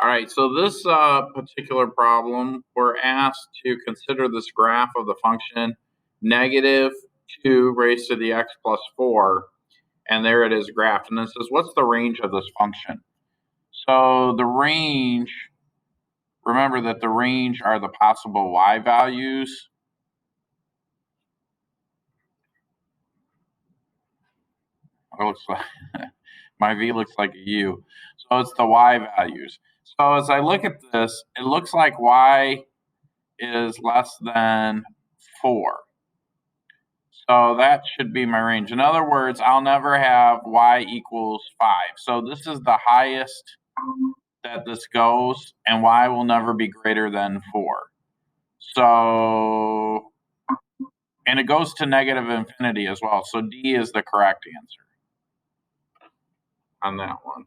All right, so this particular problem, we're asked to consider this graph of the function negative 2 raised to the x plus 4, and there it is graphed. And it says, what's the range of this function? So the range, remember that the range are the possible y values. It looks like my v looks like a u. So it's the y values. So as I look at this, it looks like y is less than 4. So that should be my range. In other words, I'll never have y equals 5. So this is the highest that this goes, and y will never be greater than 4. So, and it goes to negative infinity as well. So D is the correct answer on that one.